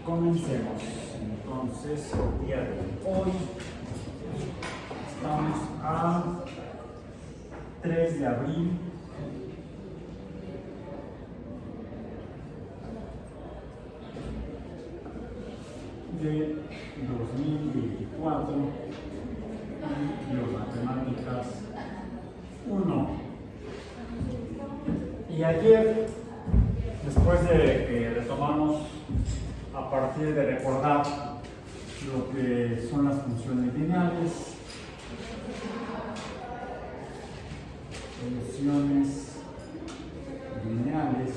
Comencemos. Entonces, el día de hoy estamos a 3 de abril de 2024 y Biomatemáticas 1. Y ayer, después de que retomamos a partir de recordar lo que son las funciones lineales, funciones lineales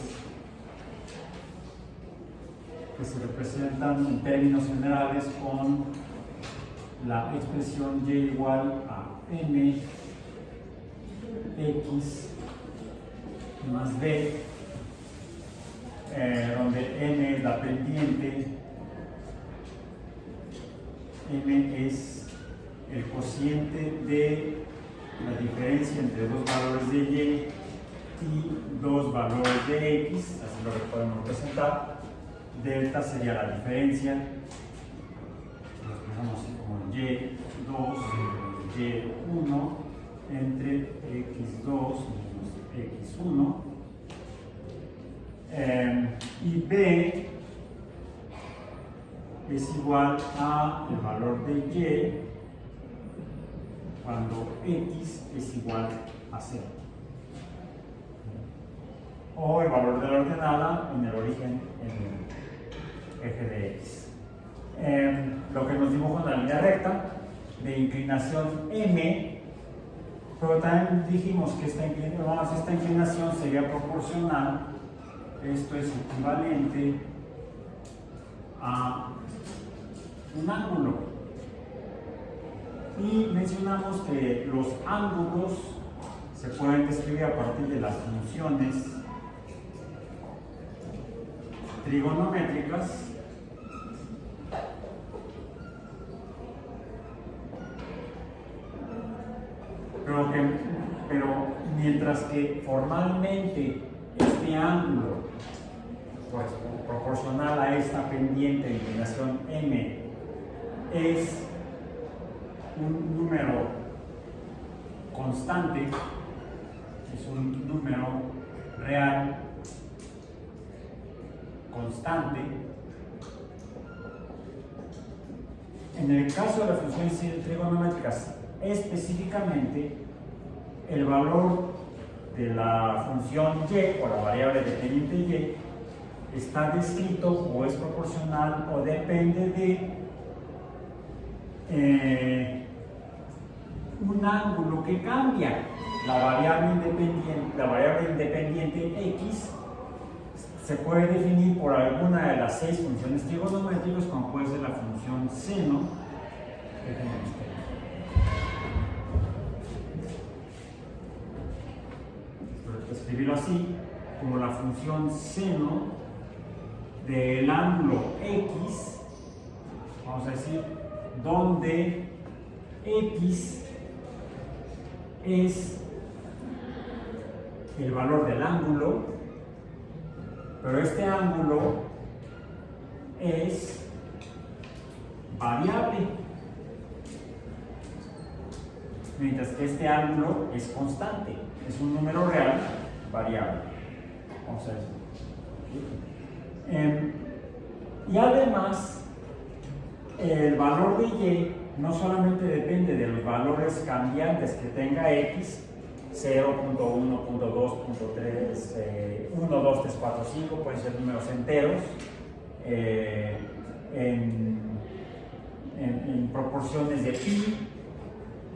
que se representan en términos generales con la expresión y igual a m x más b, donde m es la pendiente, m es el cociente de la diferencia entre dos valores de y dos valores de x, así lo podemos representar. Delta sería la diferencia, lo expresamos así como y2 y1 entre x2 menos x1, y b es igual a el valor de y cuando x es igual a 0, o el valor de la ordenada en el origen en el eje de x. Lo que nos dibuja una línea recta de inclinación m, pero también dijimos que esta inclinación sería proporcional, esto es equivalente a un ángulo. Y mencionamos que los ángulos se pueden describir a partir de las funciones trigonométricas pero mientras que formalmente este ángulo pues, proporcional a esta pendiente de inclinación m es un número constante, es un número real constante. En el caso de las funciones trigonométricas, específicamente el valor de la función y o la variable dependiente y está descrito o es proporcional o depende de un ángulo que cambia. La variable independiente x se puede definir por alguna de las 6 funciones trigonométricas, como puede ser la función seno. Escribirlo así, como la función seno del ángulo x, vamos a decir, donde x es el valor del ángulo, pero este ángulo es variable, mientras que este ángulo es constante, es un número real variable. Vamos a ver. Y además, el valor de y no solamente depende de los valores cambiantes que tenga x, 0, 1.1, 2, 3, 1, 2, 3, 4, 5, pueden ser números enteros, en proporciones de pi.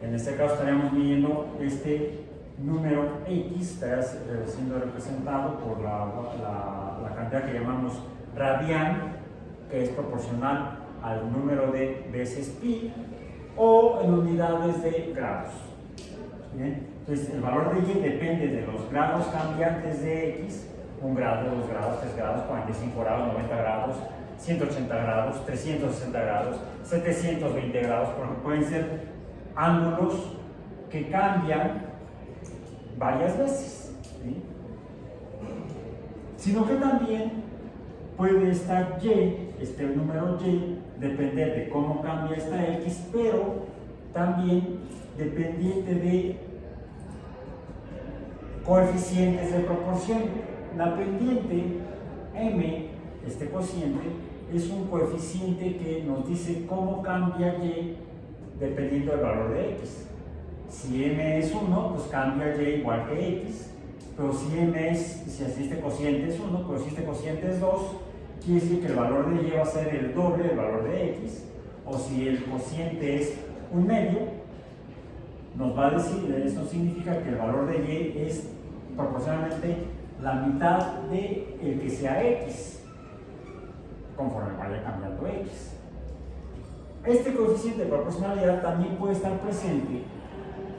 En este caso estaríamos midiendo este número x, estaría siendo representado por la cantidad que llamamos radian, que es proporcional al número de veces pi, o en unidades de grados. ¿Bien? Entonces, el valor de y depende de los grados cambiantes de x, 1 grado, 2 grados, 3 grados, 45 grados, 90 grados, 180 grados, 360 grados, 720 grados, porque pueden ser ángulos que cambian varias veces, ¿sí? Sino que también puede estar y, este número y, depender de cómo cambia esta x, pero también dependiente de coeficientes de proporción. La pendiente m, este cociente, es un coeficiente que nos dice cómo cambia y dependiendo del valor de x. Si m es 1, pues cambia y igual que x. Pero si este cociente es 1, pero si este cociente es 2, quiere decir que el valor de y va a ser el doble del valor de x. O si el cociente es un medio, nos va a decir, eso significa que el valor de y es proporcionalmente la mitad de el que sea x, conforme vaya cambiando x. Este coeficiente de proporcionalidad también puede estar presente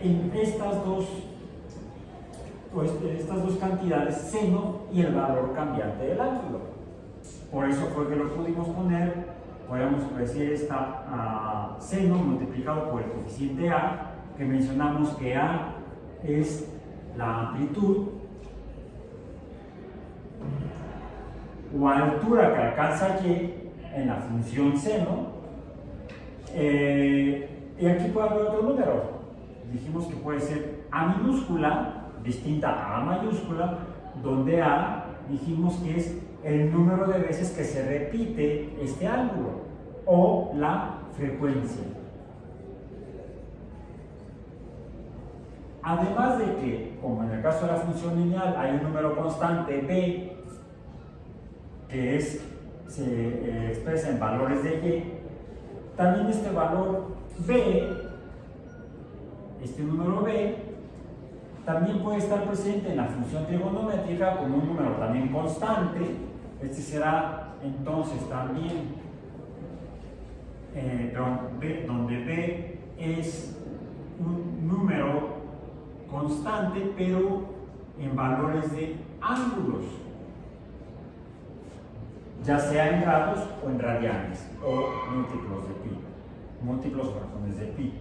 en estas dos cantidades, seno y el valor cambiante del ángulo. Por eso fue que lo pudimos poner, podemos decir seno multiplicado por el coeficiente a, que mencionamos que a es la amplitud o altura que alcanza y en la función seno. Y aquí puede haber otro número. Dijimos que puede ser a minúscula distinta a mayúscula, donde a dijimos que es el número de veces que se repite este ángulo o la frecuencia. Además de que, como en el caso de la función lineal, hay un número constante b que se expresa en valores de y, también este valor b, este número b, también puede estar presente en la función trigonométrica como un número también constante. Este será entonces también donde b es un número constante, pero en valores de ángulos, ya sea en grados o en radianes, o múltiplos de pi, múltiplos fracciones de pi.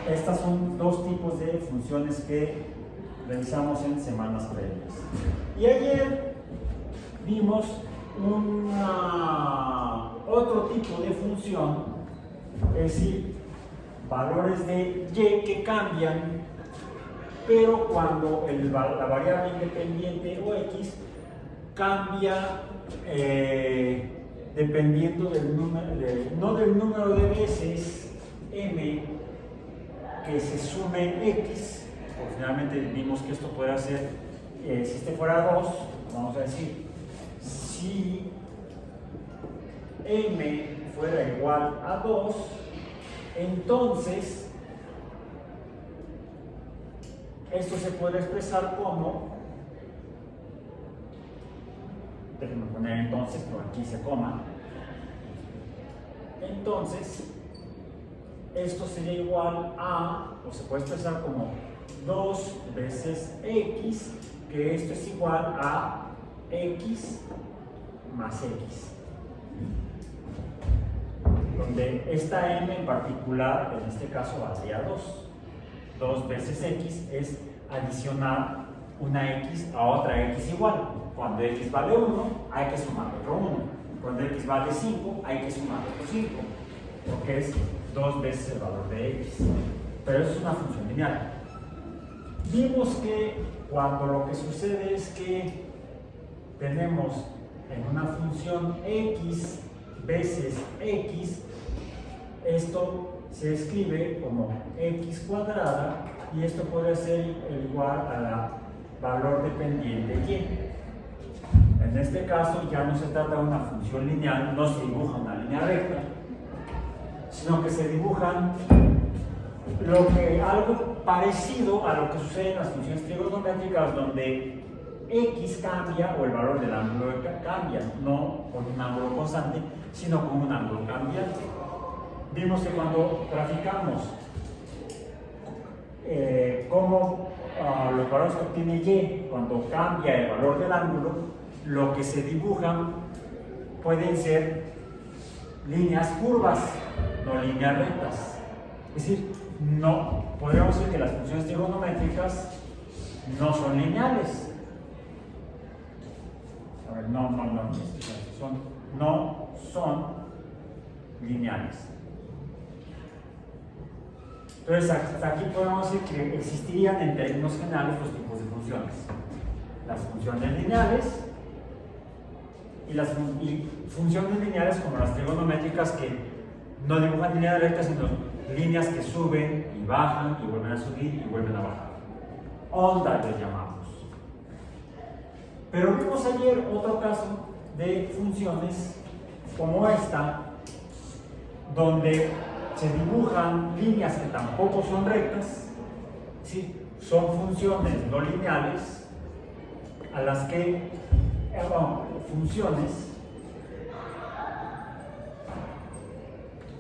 Estas son dos tipos de funciones que revisamos en semanas previas. Y ayer vimos otro tipo de función, es decir, valores de y que cambian, pero cuando la variable independiente o x cambia dependiendo del número, no del número de veces m que se sume x, porque finalmente vimos que esto puede ser, si este fuera 2, vamos a decir, si m fuera igual a 2, entonces esto se puede expresar como, déjenme poner entonces, pero aquí se coma, entonces esto sería igual a, o se puede expresar como 2 veces x, que esto es igual a x más x. Donde esta m en particular, en este caso, valdría 2. 2 veces x es adicionar una x a otra x igual. Cuando x vale 1, hay que sumar otro 1. Cuando x vale 5, hay que sumar otro 5. Porque es 2 veces el valor de x. Pero eso es una función lineal. Vimos que cuando lo que sucede es que tenemos en una función x veces x, esto se escribe como x cuadrada y esto puede ser igual a la valor dependiente y. En este caso ya no se trata de una función lineal, no se dibuja una línea recta, sino que se dibujan algo parecido a lo que sucede en las funciones trigonométricas, donde x cambia o el valor del ángulo cambia, no con un ángulo constante, sino con un ángulo cambiante. Vimos que cuando graficamos cómo los valores que obtiene y cuando cambia el valor del ángulo, lo que se dibujan pueden ser líneas curvas, no líneas rectas. Es decir, no podríamos decir que las funciones trigonométricas no son lineales. a ver, no son lineales. Entonces, hasta aquí podemos decir que existirían en términos generales los tipos de funciones. Las funciones lineales y funciones lineales como las trigonométricas que no dibujan líneas rectas, sino líneas que suben y bajan y vuelven a subir y vuelven a bajar. Ondas les llamamos. Pero vimos ayer otro caso de funciones como esta, donde se dibujan líneas que tampoco son rectas, ¿sí? Son funciones no lineales a las que, funciones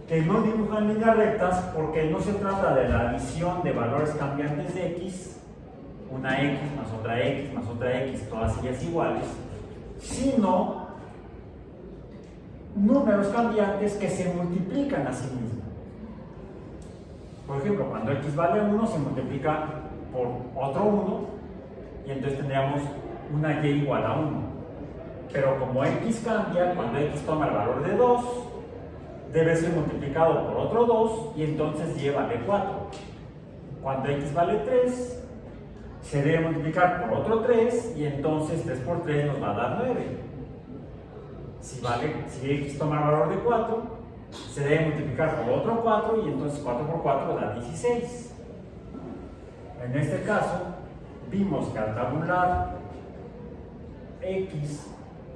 que no dibujan líneas rectas porque no se trata de la adición de valores cambiantes de x, una x más otra x, todas ellas iguales, sino números cambiantes que se multiplican a sí mismos. Por ejemplo, cuando x vale 1 se multiplica por otro 1 y entonces tendríamos una y igual a 1. Pero como x cambia, cuando x toma el valor de 2, debe ser multiplicado por otro 2 y entonces y vale 4. Cuando x vale 3, se debe multiplicar por otro 3 y entonces 3 por 3 nos va a dar 9. Si x toma el valor de 4, se debe multiplicar por otro 4 y entonces 4 por 4 da 16. En este caso, vimos que al tabular x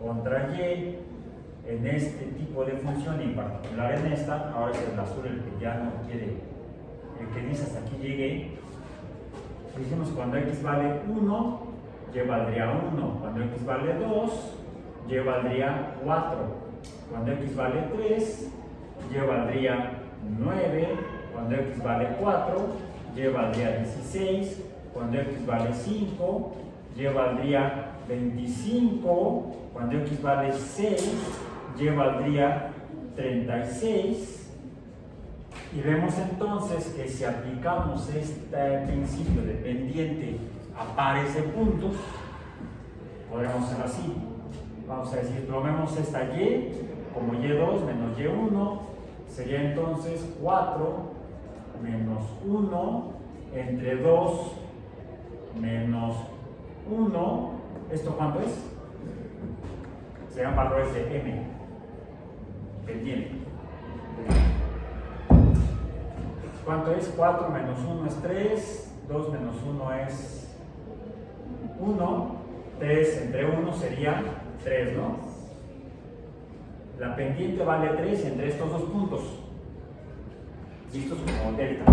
contra y en este tipo de función y en particular en esta, ahora es el azul el que ya no quiere, el que dice hasta aquí llegué, dijimos cuando x vale 1, y valdría 1, cuando x vale 2, y valdría 4, cuando x vale 3, y valdría 9, cuando x vale 4, y valdría 16, cuando x vale 5, y valdría 25, cuando x vale 6, y valdría 36. Y vemos entonces que si aplicamos este principio de pendiente a pares de puntos, podríamos hacer así. Vamos a decir, tomemos esta y como y2 menos y1, sería entonces 4 menos 1 entre 2 menos 1. ¿Esto cuánto es? Serían valores de m, pendiente. ¿Cuánto es? 4 menos 1 es 3, 2 menos 1 es 1, 3 entre 1 sería 3, ¿no? La pendiente vale 3 entre estos dos puntos. Y esto es como delta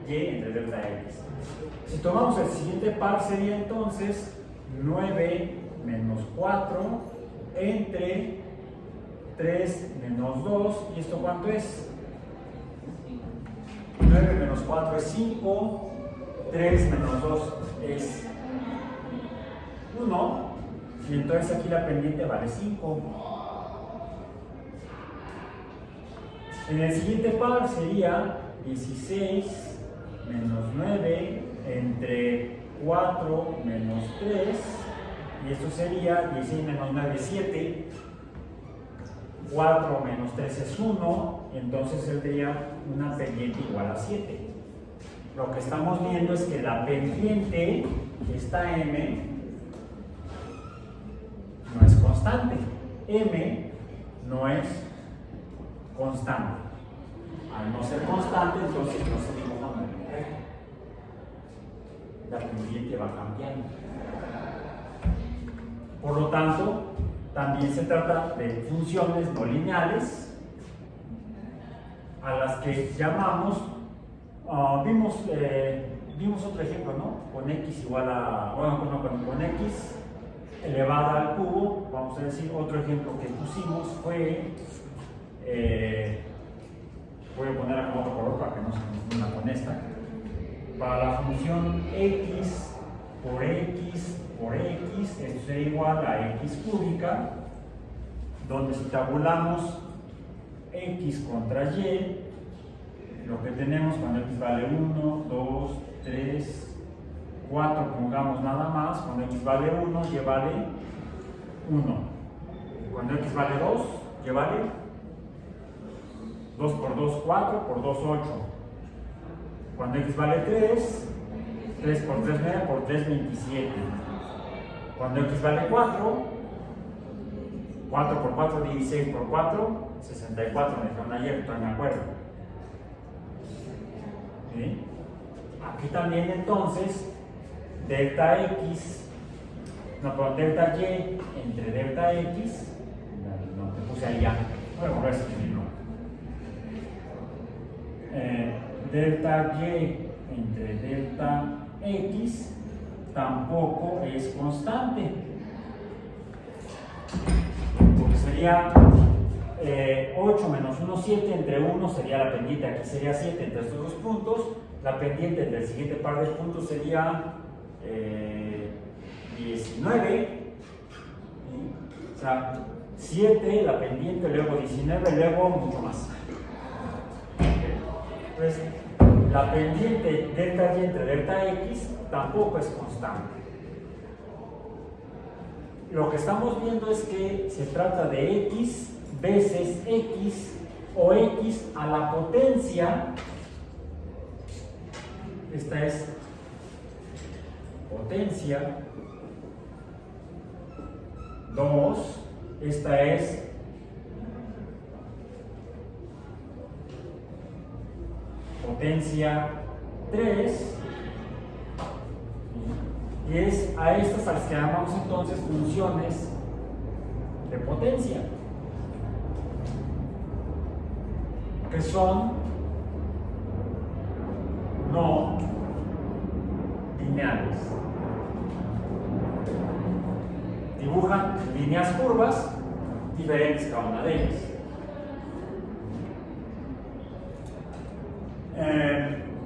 y entre delta x. Si tomamos el siguiente par sería entonces 9 menos 4 entre 3 menos 2. ¿Y esto cuánto es? 9 menos 4 es 5, 3 menos 2 es 1, y entonces aquí la pendiente vale 5. En el siguiente par sería 16 menos 9 entre 4 menos 3, y esto sería 16 menos 9 es 7, 4 menos 3 es 1, y entonces tendría una pendiente igual a 7. Lo que estamos viendo es que la pendiente, esta m, no es constante. M no es constante. Al no ser constante, entonces no se dibuja una línea recta. La pendiente va cambiando. Por lo tanto, también se trata de funciones no lineales a las que llamamos, vimos otro ejemplo, ¿no? Con x igual a, con x elevada al cubo. Vamos a decir, otro ejemplo que pusimos fue, voy a poner acá otro color para que no se confunda con esta, para la función x por x por x, esto sería igual a x cúbica, donde si tabulamos x contra y, lo que tenemos cuando x vale 1, 2, 3, 4, pongamos nada más, cuando x vale 1, y vale 1. Cuando x vale 2, ¿qué vale? 2 por 2, 4, por 2, 8. Cuando x vale 3, 3 por 3, 9, por 3, 27. Cuando x vale 4, 4 por 4, 16 por 4, 64, me dijeron ayer, estoy de acuerdo. ¿Sí? Aquí también entonces, delta x, no, perdón, delta y entre delta x, no, te puse ahí ya, voy a volver a escribirlo. Delta y entre delta x tampoco es constante, porque sería 8 menos 1, 7, entre 1 sería la pendiente, aquí sería 7 entre estos dos puntos, la pendiente del siguiente par de puntos sería 19, o sea, 7, la pendiente, luego 19, luego mucho más. Entonces, la pendiente delta y entre delta x tampoco es constante. Lo que estamos viendo es que se trata de x veces x o x a la potencia. Esta es potencia 2, esta es potencia 3, y es a estas a las que llamamos entonces funciones de potencia, que son no lineales. Dibujan líneas curvas diferentes cada una de ellas.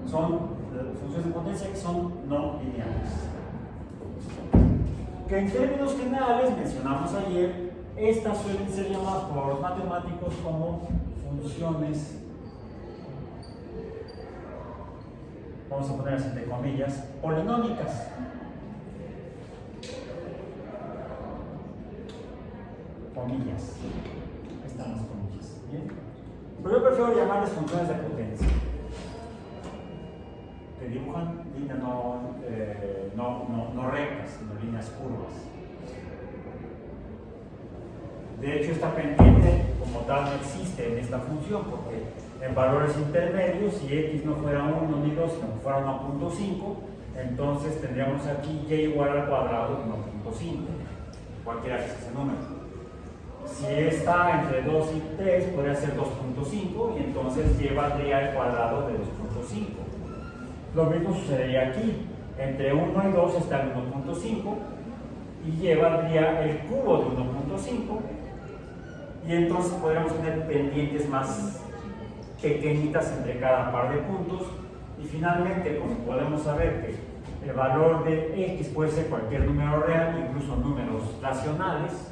Son funciones de potencia que son no lineales. Que en términos generales, mencionamos ayer, estas suelen ser llamadas por los matemáticos como funciones, vamos a ponerlas entre comillas, polinómicas. Comillas. Ahí están las comillas. ¿Bien? Pero yo prefiero llamarles funciones de potencia. Que dibujan líneas no rectas, sino líneas curvas. De hecho, esta pendiente como tal no existe en esta función, porque en valores intermedios, si x no fuera 1 ni 2, sino que fuera 1.5, entonces tendríamos aquí y igual al cuadrado de 1.5, cualquiera que sea ese número. Si está entre 2 y 3, podría ser 2.5 y entonces y valdría el cuadrado de 2.5. Lo mismo sucedería aquí. Entre 1 y 2 está el 1.5 y y valdría el cubo de 1.5, y entonces podríamos tener pendientes más pequeñitas entre cada par de puntos, y finalmente, como podemos saber que el valor de x puede ser cualquier número real, incluso números racionales,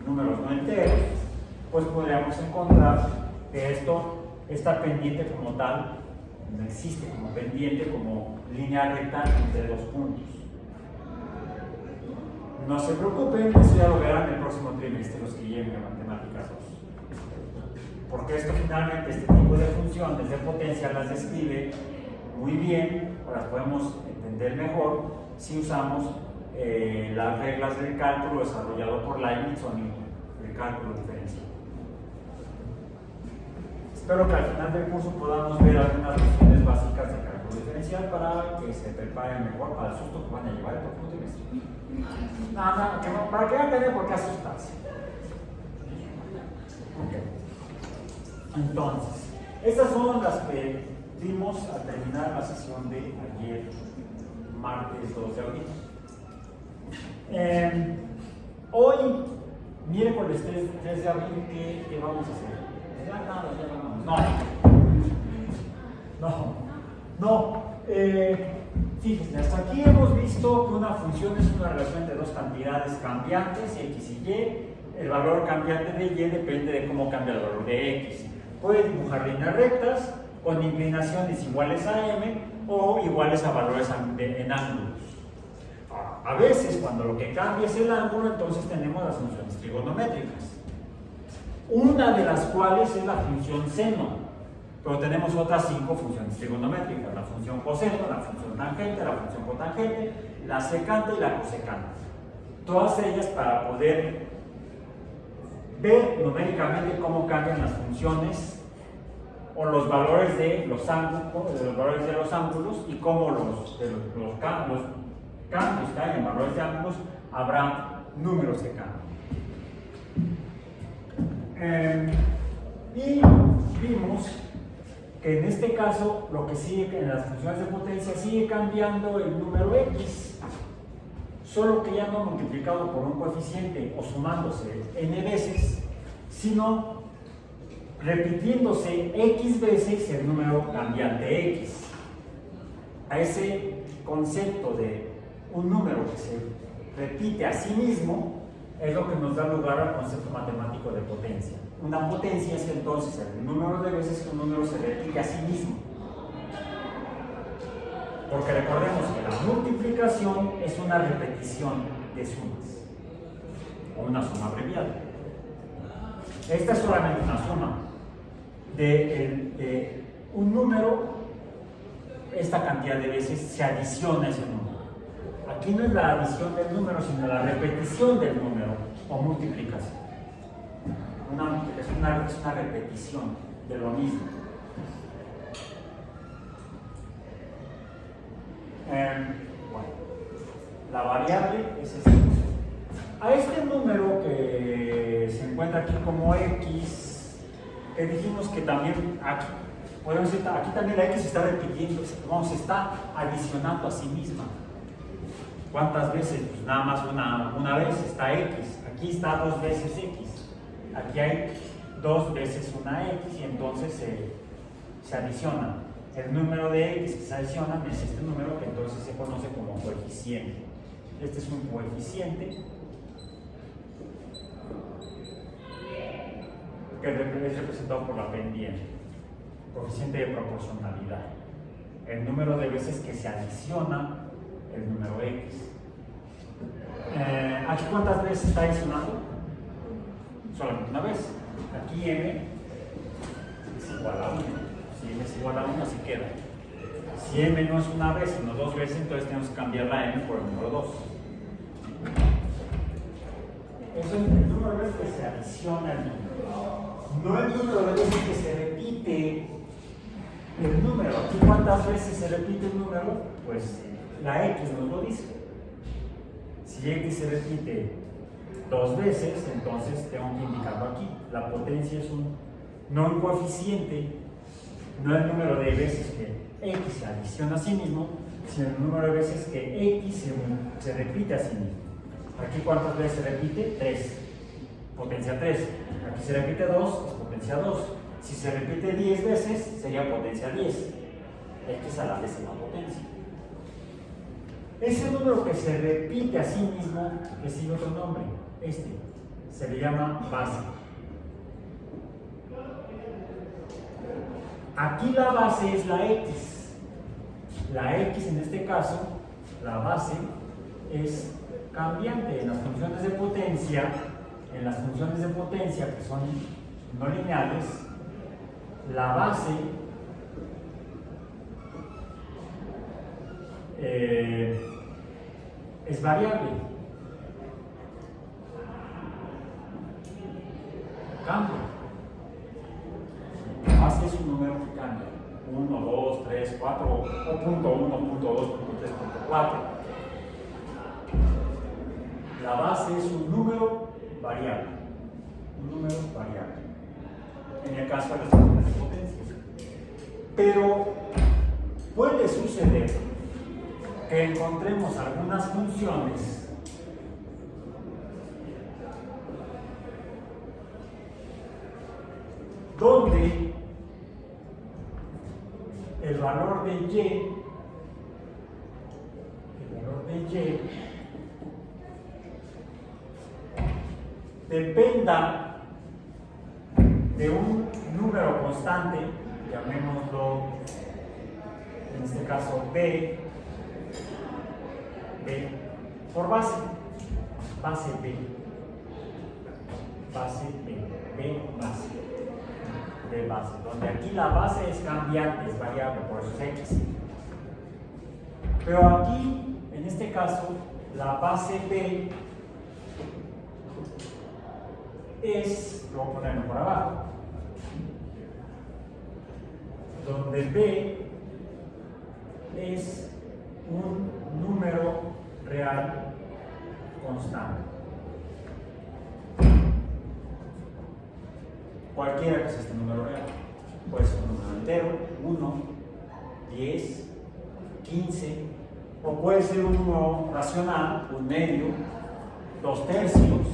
números no enteros, pues podríamos encontrar que esta pendiente como tal no existe como pendiente, como línea recta entre dos puntos. No se preocupen, eso ya lo verán en el próximo trimestre los que lleguen a Matemáticas 2. Porque esto finalmente, este tipo de funciones de potencia las describe muy bien, o las podemos entender mejor si usamos las reglas del cálculo desarrollado por Leibniz o Newton, el cálculo diferencial. Espero que al final del curso podamos ver algunas nociones básicas de cálculo diferencial para que se preparen mejor para el susto que van a llevar el próximo trimestre. Nada, para que no tengan por qué asustarse. Okay. Entonces, estas son las que vimos al terminar la sesión de ayer, martes 2 de abril. Hoy, miércoles 3 de abril, ¿qué vamos a hacer? Ya nada. No. Fíjense, hasta aquí hemos visto que una función es una relación entre dos cantidades cambiantes, x y y. El valor cambiante de y depende de cómo cambia el valor de x. Puede dibujar líneas rectas con inclinaciones iguales a m o iguales a valores en ángulos. A veces, cuando lo que cambia es el ángulo, entonces tenemos las funciones trigonométricas. Una de las cuales es la función seno. Pero tenemos otras 5 funciones trigonométricas: la función coseno, la función tangente, la función cotangente, la secante y la cosecante. Todas ellas para poder ver numéricamente cómo cambian las funciones o los valores de los ángulos, y cómo los cambios que hay en valores de ángulos habrá números que cambian. Y vimos que en este caso lo que sigue en las funciones de potencia sigue cambiando el número x, solo que ya no multiplicado por un coeficiente o sumándose n veces, sino repitiéndose x veces el número cambiante x. A ese concepto de un número que se repite a sí mismo es lo que nos da lugar al concepto matemático de potencia. Una potencia es entonces el número de veces que un número se repite a sí mismo. Porque recordemos que la multiplicación es una repetición de sumas, o una suma abreviada. Esta es solamente una suma de un número. Esta cantidad de veces se adiciona a ese número. Aquí no es la adición del número, sino la repetición del número o multiplicación. Es una repetición de lo mismo. Bueno, la variable es este. A este número que se encuentra aquí como x, que dijimos que también aquí, podemos decir, aquí también la x se está repitiendo, se está adicionando a sí misma. ¿Cuántas veces? Pues nada más una vez está x, aquí está 2 veces x. Aquí hay 2 veces una x y entonces se adiciona. El número de x que se adiciona es este número que entonces se conoce como coeficiente. Este es un coeficiente que es representado por la pendiente, coeficiente de proporcionalidad. El número de veces que se adiciona el número x. ¿Aquí cuántas veces está adicionando? Solamente una vez. Aquí m es igual a 1. Si m es igual a 1, así queda. Si m no es una vez, sino 2 veces, entonces tenemos que cambiar la m por el número 2. Eso es el número de veces que se adiciona al número. No el número de veces que se repite el número. Aquí cuántas veces se repite el número, pues la x nos lo dice. Si x se repite 2 veces, entonces tengo que indicarlo aquí. La potencia es no un coeficiente, no el número de veces que x se adiciona a sí mismo, sino el número de veces que x se repite a sí mismo. Aquí cuántas veces se repite? 3. Potencia 3. Aquí se repite 2, es potencia 2. Si se repite 10 veces, sería potencia 10. X a la vez en la potencia. Ese número que se repite a sí mismo recibe otro nombre. Se le llama base. Aquí la base es la x. La x en este caso, la base, es cambiante. En las funciones de potencia, que son no lineales, la base es variable. Cambia. La base es un número que cambia. 1, 2, 3, 4, o punto 1, punto 2, punto 3, punto 4. La base es un número variable. En el caso de las funciones de potencia. Pero puede suceder que encontremos algunas funciones donde el valor de y dependa de un número constante, llamémoslo en este caso b, por base. Base B. Base B. B base. B base. Donde aquí la base es cambiante, es variable, por eso es X. Pero aquí, en este caso, la base B es, lo voy a ponerlo por abajo, donde B es un número real constante. Cualquiera que sea este número real. Puede ser un número entero, 1, 10, 15, o puede ser un número racional, un medio, 2 tercios,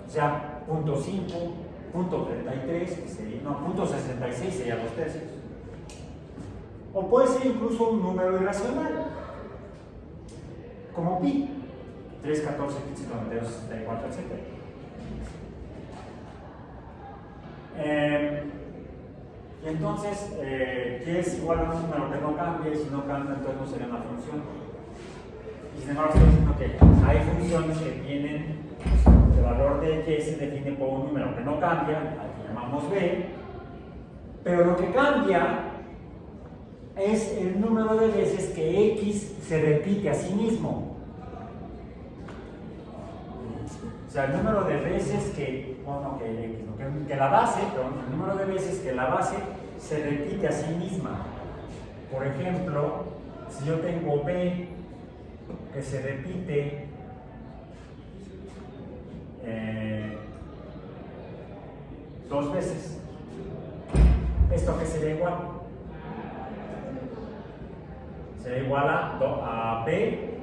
o sea, 0.5, 0.33, que sería, no, 0.66 sería 2 tercios. O puede ser incluso un número irracional, como pi, 3, 14, 15, 92, 64, etc. Y entonces, que es igual a un número que no cambia, y si no cambia, entonces no sería una función. Y sin embargo, estoy diciendo que hay funciones que tienen el valor de y se define por un número que no cambia, al que llamamos b, pero lo que cambia es el número de veces que x se repite a sí mismo. O sea, el número de veces que, bueno, que la base, perdón, el número de veces que la base se repite a sí misma. Por ejemplo, si yo tengo b que se repite dos veces, ¿esto qué sería igual? Sería igual a b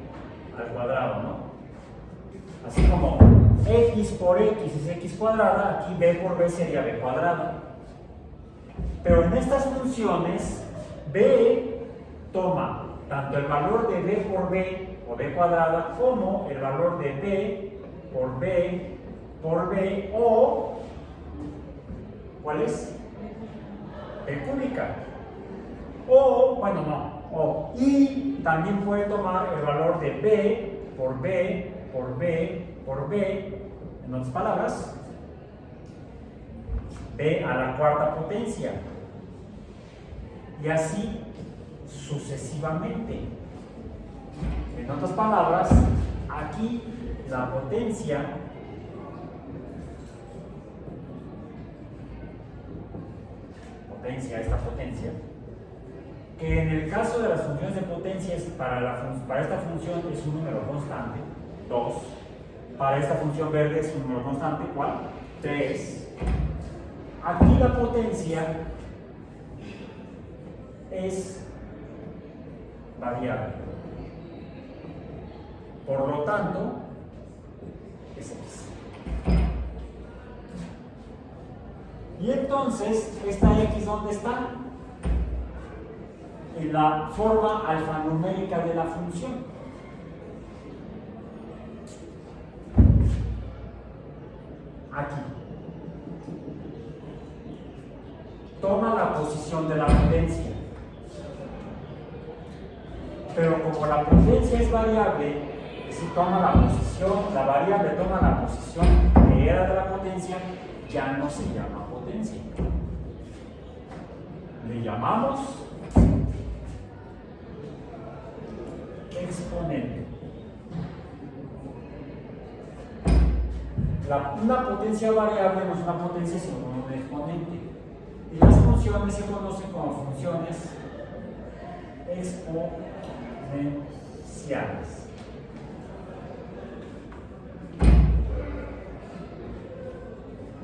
al cuadrado, ¿no? Así como x por x es x cuadrada, aquí b por b sería b cuadrada. Pero en estas funciones, b toma tanto el valor de b por b o b cuadrada como el valor de b por b o, ¿cuál es? B cúbica. O, bueno, no, o, y también puede tomar el valor de b por b por b por b, en otras palabras, b a la cuarta potencia, y así sucesivamente. En otras palabras, aquí la potencia esta potencia, que en el caso de las funciones de potencia para esta función es un número constante, 2. Para esta función verde es un número constante, ¿cuál? 3. Aquí la potencia es variable. Por lo tanto, es x. Y entonces, ¿esta x dónde está? En la forma alfanumérica de la función. Aquí. Toma la posición de la potencia. Pero como la potencia es variable, si toma la posición, la variable toma la posición que era de la potencia, ya no se llama potencia. Le llamamos exponente. Una potencia variable no es una potencia sino un exponente. Y las funciones se conocen como funciones exponenciales.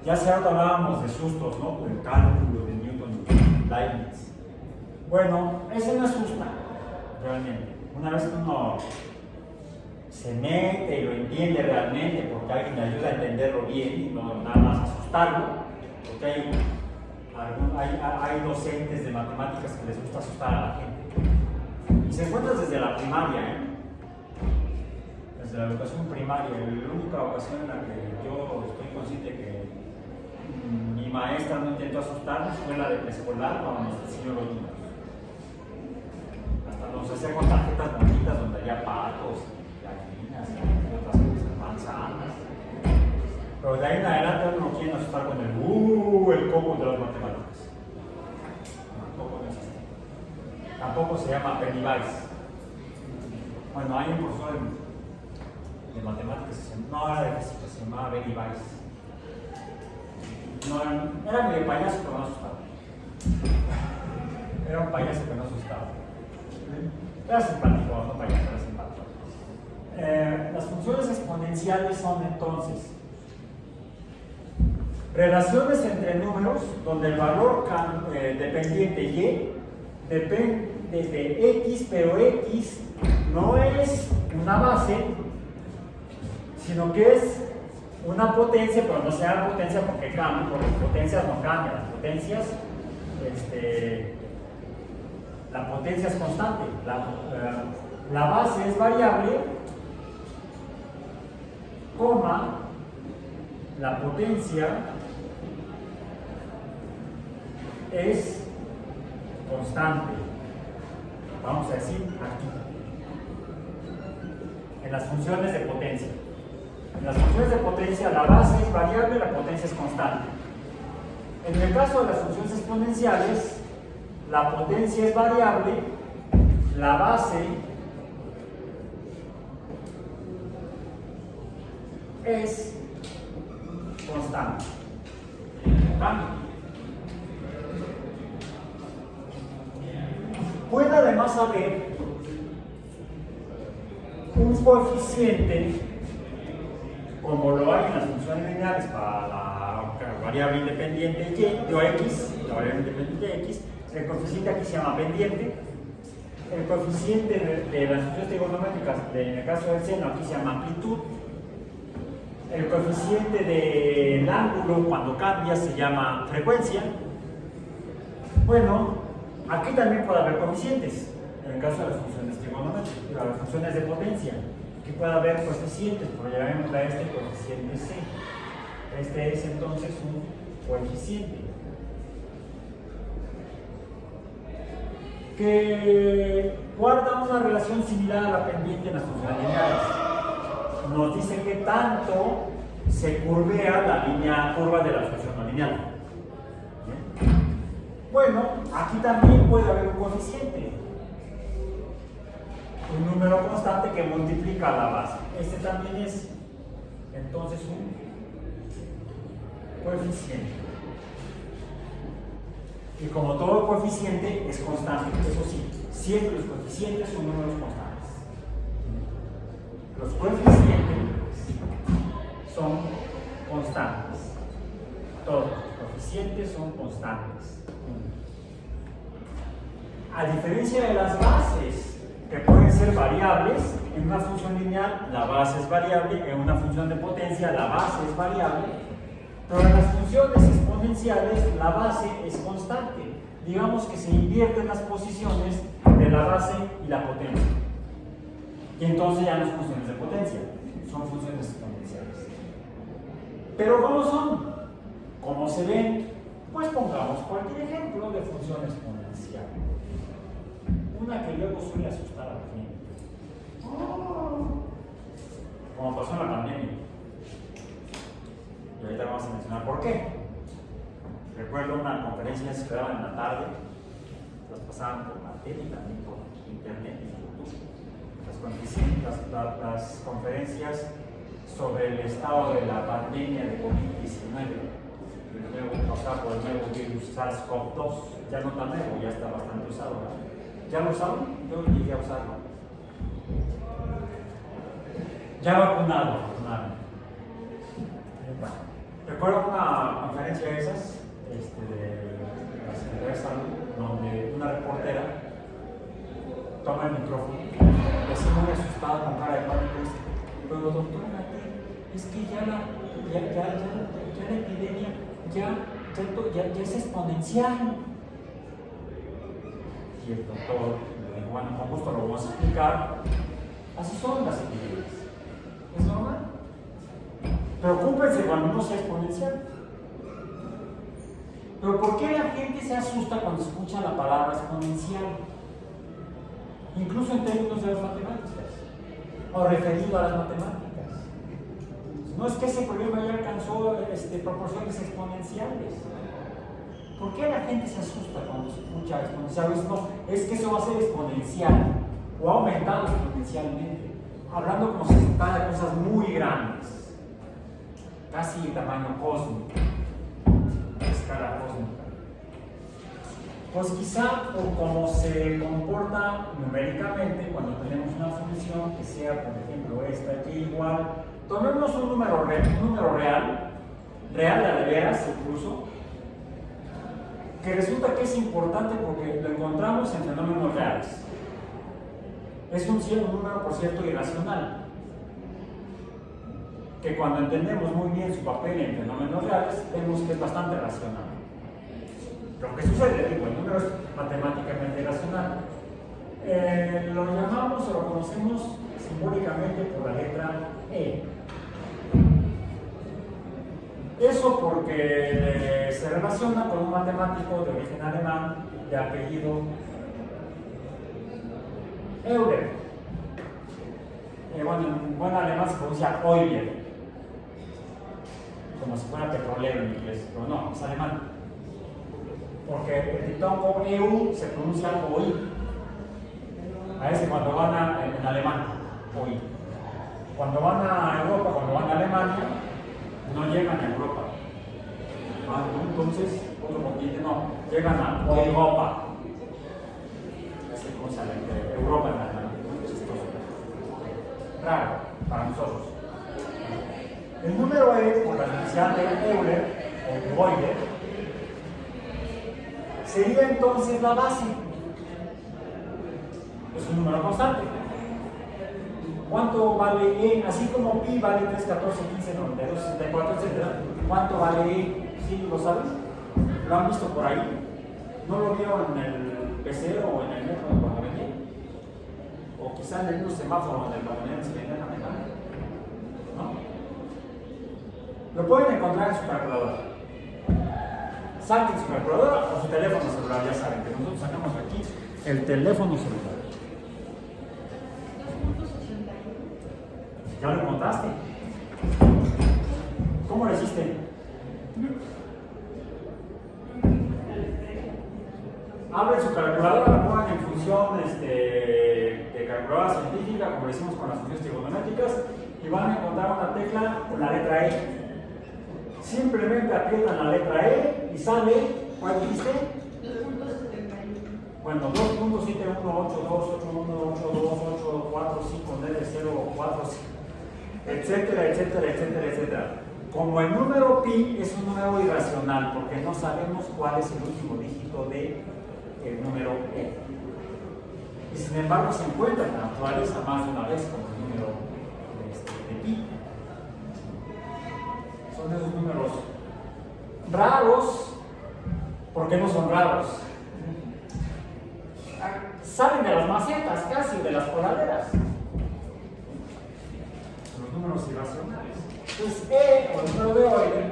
Ya se hablábamos de sustos, ¿no? Del cálculo de Newton y Leibniz. Bueno, ese no asusta, realmente. Una vez que uno se mete y lo entiende realmente, porque alguien le ayuda a entenderlo bien y no nada más asustarlo, porque hay docentes de matemáticas que les gusta asustar a la gente. Y se encuentra desde la primaria, desde la educación primaria. La única ocasión en la que yo estoy consciente que mi maestra no intentó asustarnos fue la de preescolar cuando nos enseñó los números. Hasta nos hacía con tarjetas bonitas donde había patos, gallinas, manzanas. Pero de ahí en adelante uno no quiere asustar con el coco de las matemáticas. Tampoco no existe. Tampoco se llama Pennywise. Bueno, hay un profesor de matemáticas, no era de física, se llamaba Pennywise. No, era medio payaso, pero no asustaba. Era un payaso que no asustaba. Era simpático, no payaso, era simpático. Las funciones exponenciales son entonces relaciones entre números donde el valor dependiente y depende de x, pero x no es una base, sino que es una potencia, pero no se llama potencia porque cambia, porque las potencias no cambian, las potencias, la potencia es constante, la base es variable, coma, la potencia es constante, vamos a decir aquí, en las funciones de potencia. En las funciones de potencia la base es variable, la potencia es constante. En el caso de las funciones exponenciales, la potencia es variable, la base es constante. ¿Cambio? Puede además haber un coeficiente, como lo hay en las funciones lineales para la variable independiente y o x, la variable independiente x, el coeficiente aquí se llama pendiente. El coeficiente de las funciones trigonométricas, en el caso del seno, aquí se llama amplitud. El coeficiente del ángulo cuando cambia se llama frecuencia. Bueno, aquí también puede haber coeficientes, en el caso de las funciones trigonométricas, las funciones de potencia. Aquí puede haber coeficientes, pero llamémosle a este coeficiente C. Este es entonces un coeficiente que guarda una relación similar a la pendiente en las funciones lineales. Nos dice que tanto se curvea la curva de la función no lineal. Bueno, aquí también puede haber un coeficiente, un número constante que multiplica la base. Este también es entonces un coeficiente. Y como todo coeficiente es constante, eso sí, siempre los coeficientes son números constantes. Los coeficientes son constantes. Todos los coeficientes son constantes. A diferencia de las bases, que pueden ser variables, en una función lineal la base es variable, en una función de potencia la base es variable, pero en las funciones exponenciales la base es constante. Digamos que se invierten las posiciones de la base y la potencia. Y entonces ya no son funciones de potencia, son funciones exponenciales. Pero ¿cómo son? ¿Cómo se ven? Pues pongamos cualquier ejemplo de función exponencial. Una que luego suele asustar a la gente. Como pasó en la pandemia. Y ahorita vamos a mencionar por qué. Recuerdo una conferencia que se daba en la tarde, las pasaban por la tele y también por internet y YouTube. Las conferencias sobre el estado de la pandemia de COVID-19, causada por el nuevo virus SARS-CoV-2, ya no tan nuevo, ya está bastante usado, ¿no? ¿Ya lo usaron? Yo llegué a usarlo. Ya vacunado. Bueno, recuerdo una conferencia de esas, de la Secretaría de Salud, donde una reportera toma el micrófono, así muy asustada con cara de pánico, dice: pero doctora, es que ya la epidemia ya es exponencial. Y el doctor le dijo: bueno, con gusto lo vamos a explicar. Así son las epidemias. Es normal. Preocúpense cuando no sea exponencial. Pero ¿por qué la gente se asusta cuando escucha la palabra exponencial? Incluso en términos de las matemáticas, o referido a las matemáticas. No es que ese problema ya alcanzó proporciones exponenciales. ¿Por qué la gente se asusta cuando se escucha exponenciales? No, es que eso va a ser exponencial o ha aumentado exponencialmente. Hablando como si se tratara de cosas muy grandes, casi de tamaño cósmico, de escala cósmica. Pues quizá por cómo se comporta numéricamente cuando tenemos una función que sea, por ejemplo, esta y igual, tomemos un número real de veras incluso, que resulta que es importante porque lo encontramos en fenómenos reales. Es un número, por cierto, irracional, que cuando entendemos muy bien su papel en fenómenos reales, vemos que es bastante racional. Lo que sucede, digo, el número es matemáticamente irracional. Lo llamamos o lo conocemos simbólicamente por la letra E. Eso porque se relaciona con un matemático de origen alemán de apellido Euler. Bueno, en buen alemán se pronuncia Euler, como si fuera petrolero en inglés, pero no, es alemán. Porque el diptongo EU se pronuncia OI. A veces cuando van en alemán, OI. Cuando van a Europa, cuando van a Alemania, no llegan a Europa. Entonces, otro continente no, llegan a Europa. Es el concepto de Europa en alemán. Raro para nosotros. El número E, por la inicial de Euler, o Euler, sería entonces la base. Es un número constante. ¿Cuánto vale E? Así como pi vale 3, 14, 15, 92, 64, etc. ¿Cuánto vale E? ¿Sí lo sabes? ¿Lo han visto por ahí? ¿No lo vieron en el PC o en el metro cuando venía? O quizá en el mismo semáforo en el cuando se venía a manejar. ¿No? Lo pueden encontrar en su calculadora. Saquen su calculadora o su teléfono celular, ya saben que nosotros sacamos aquí el teléfono celular. ¿Ya lo encontraste? ¿Cómo lo hiciste? Abren su calculadora, la pongan en función de calculadora científica, como lo hicimos con las funciones trigonométricas, y van a encontrar una tecla con la letra E. Simplemente aprietan la letra E y sale, ¿cuál dijiste? 2.71. Bueno, 2.718281182845 9 0 4 5, etcétera, etcétera, etcétera, etcétera. Como el número pi es un número irracional porque no sabemos cuál es el último dígito del número E. Y sin embargo se encuentra en la naturaleza más de una vez como el número de pi. Son esos números raros. ¿Por qué no son raros? Salen de las macetas casi, de las coladeras. Los números irracionales. Entonces, E, o el número de Euler,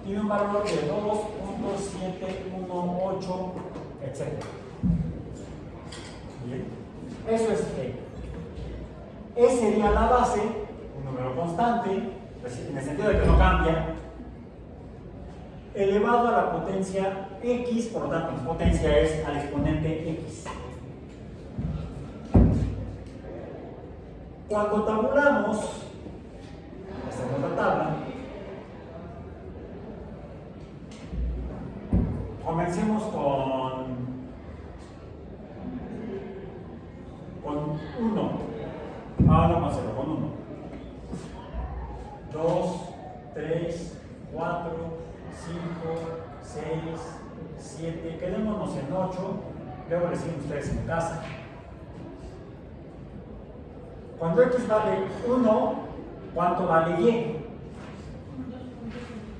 tiene un valor de 2.718, etc. Bien. Eso es E. E sería la base, un número constante, en el sentido de que no cambia, elevado a la potencia x, por lo tanto, la potencia es al exponente x. Cuando tabulamos, hacemos la tabla, comencemos con 1. Ahora vamos a hacerlo con 1. 2, 3, 4, 5, 6, 7, quedémonos en 8, luego le siguen ustedes en casa. Cuando x vale 1, ¿cuánto vale y?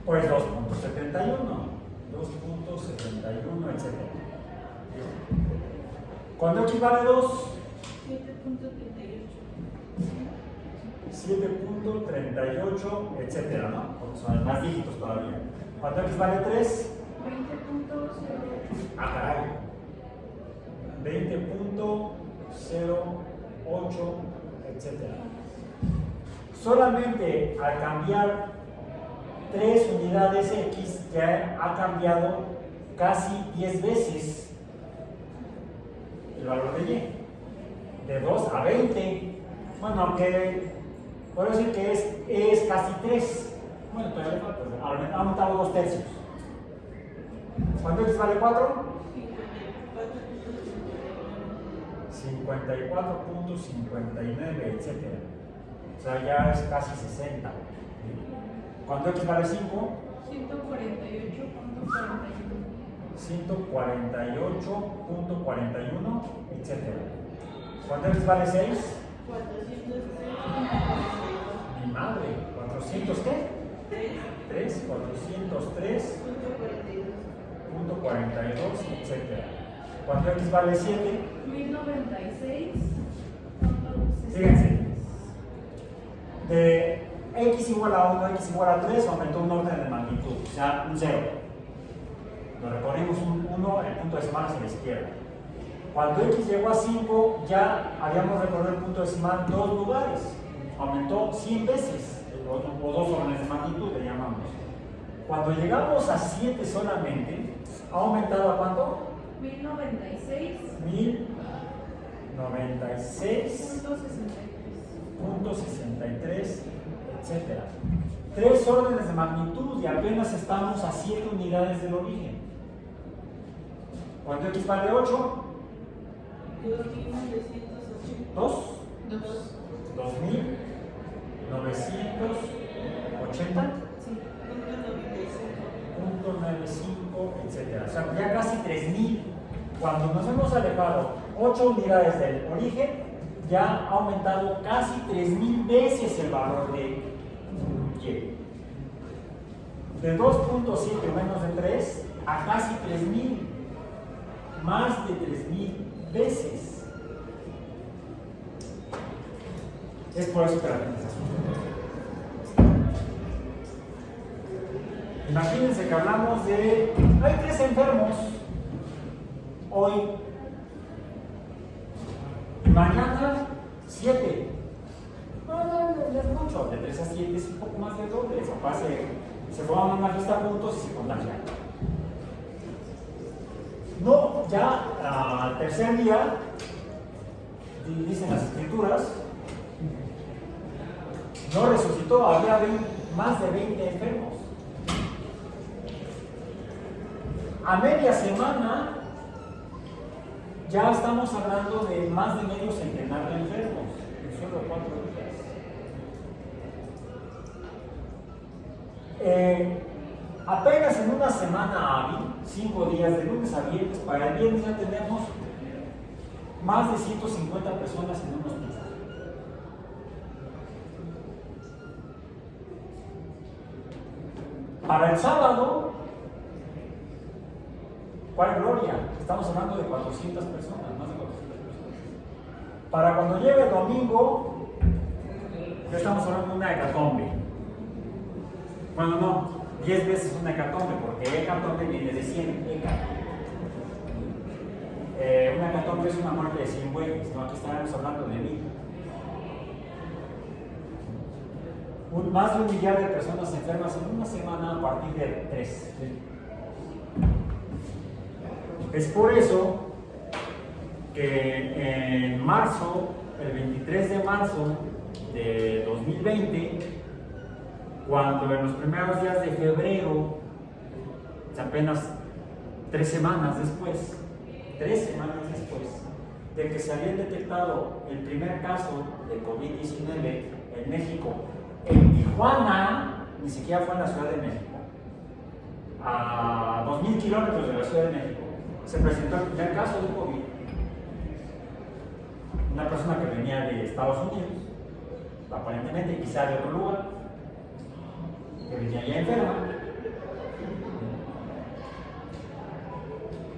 Pues 2.71, etc. Cuando x vale 2, 7.38, etcétera, ¿no? Porque son más dígitos todavía. Cuando x vale 3, 20.08. ah, caray, 20.08, etcétera. solamente al cambiar 3 unidades X ya ha cambiado casi 10 veces el valor de Y. De 2 a 20. Bueno, aunque puedo decir que es casi 3. Bueno, todavía le falta, ha aumentado 2 tercios. ¿Cuánto X vale 4? 54.59, etc. O sea, ya es casi 60. ¿Cuánto X vale 5? 148.41, etc. ¿Cuánto X vale 6? 403. Mi madre, ¿400 qué? 3, 403.42, etc. ¿Cuánto X vale 7? 1096. Fíjense, de X igual a 1, X igual a 3, aumentó un orden de magnitud, o sea, un 0. Lo recorrimos un 1, el punto decimal hacia la izquierda. Cuando X llegó a 5, ya habíamos recorrido el punto decimal 2 lugares. Aumentó 100 veces, o 2 órdenes de magnitud, le llamamos. Cuando llegamos a 7 solamente, ¿ha aumentado a cuánto? 1096. 1096.63, etc. 3 órdenes de magnitud y apenas estamos a 7 unidades del origen. ¿Cuánto X vale 8? 2. 2980. Punto 95, etc. O sea, ya casi 3000. Cuando nos hemos alejado 8 unidades del origen, ya ha aumentado casi 3000 veces el valor de Y. De 2.7 menos de 3 a casi 3000. Más de 3000 veces. Es por eso que la gente se asusta. Imagínense que hablamos de... Hay 3 enfermos hoy. Y mañana 7. No es mucho. De 3 a 7 es un poco más del doble. Papá se forman una fiesta juntos y se contagian. No, ya al tercer día, dicen las escrituras, no resucitó, había más de 20 enfermos. A media semana ya estamos hablando de más de medio centenar de enfermos en solo 4 días. Apenas en una semana hábil, 5 días de lunes a viernes, para el viernes ya tenemos más de 150 personas en un hospital. Para el sábado, ¿cuál gloria? Estamos hablando de 400 personas, más de 400 personas. Para cuando llegue el domingo, ya estamos hablando de una hecatombe. Bueno, no, 10 veces una hecatombe, porque hecatombe viene de 100 hecatombe. Una hecatombe es una muerte de 100 bueyes, no, aquí estaremos hablando de 1000. Más de 1 millar de personas enfermas en una semana a partir de 3. Es por eso que en marzo, el 23 de marzo de 2020, cuando en los primeros días de febrero, apenas 3 semanas después de que se había detectado el primer caso de COVID-19 en México, en Tijuana, ni siquiera fue en la Ciudad de México, a 2000 kilómetros de la Ciudad de México, se presentó el primer caso de COVID. Una persona que venía de Estados Unidos, aparentemente quizá de otro lugar, que venía ya enferma.